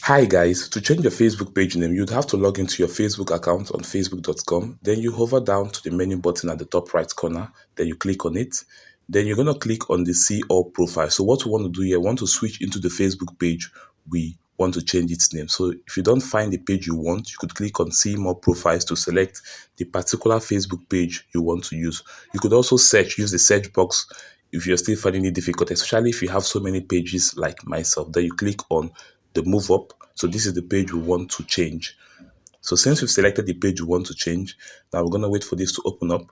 Hi guys, to change your Facebook page name, you'd have to log into your Facebook account on facebook.com. Then you hover down to the menu button at the top right corner. Then you click on it. Then you're going to click on the see all profile. So what we want to do here, we want to switch into the Facebook page we want to change its name. So if you don't find the page you want, you could click on see more profiles to select the particular Facebook page you want to use. You could also use the search box if you're still finding it difficult, especially if you have so many pages like myself. Then you click on the move up. So this is the page we want to change. So since we've selected the page we want to change, now we're going to wait for this to open up.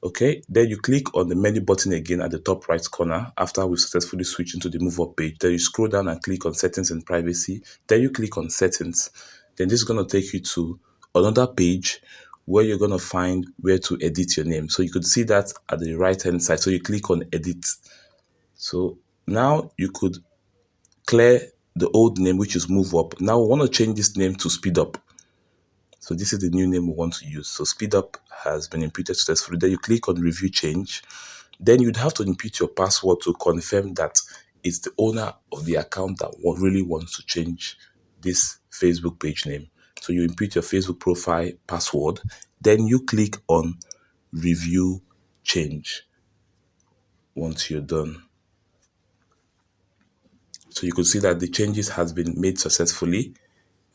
Okay, then you click on the menu button again at the top right corner after we've successfully switched into the move up page. Then you scroll down and click on settings and privacy. Then you click on settings. Then this is going to take you to another page where you're going to find where to edit your name. So you could see that at the right hand side. So you click on edit. So now you could clear the old name, which is move up. Now we want to change this name to speed up. So this is the new name we want to use. So speed up has been imputed successfully. Then you click on review change. Then you'd have to input your password to confirm that it's the owner of the account that really wants to change this Facebook page name. So you input your Facebook profile password. Then you click on review change once you're done. So you could see that the changes has been made successfully.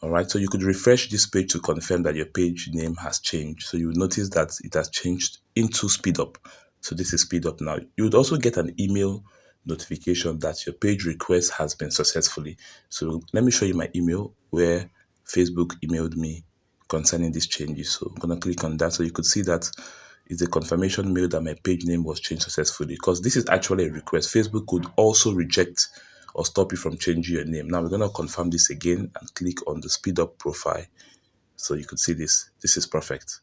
All right, so you could refresh this page to confirm that your page name has changed. So you would notice that it has changed into speed up. So this is speed up now. You would also get an email notification that your page request has been successfully. So let me show you my email where Facebook emailed me concerning these changes. So I'm going to click on that. So you could see that it's a confirmation mail that my page name was changed successfully, because this is actually a request. Facebook could also reject or stop you from changing your name. Now we're going to confirm this again and click on the speed up profile. So you could see this. This is perfect.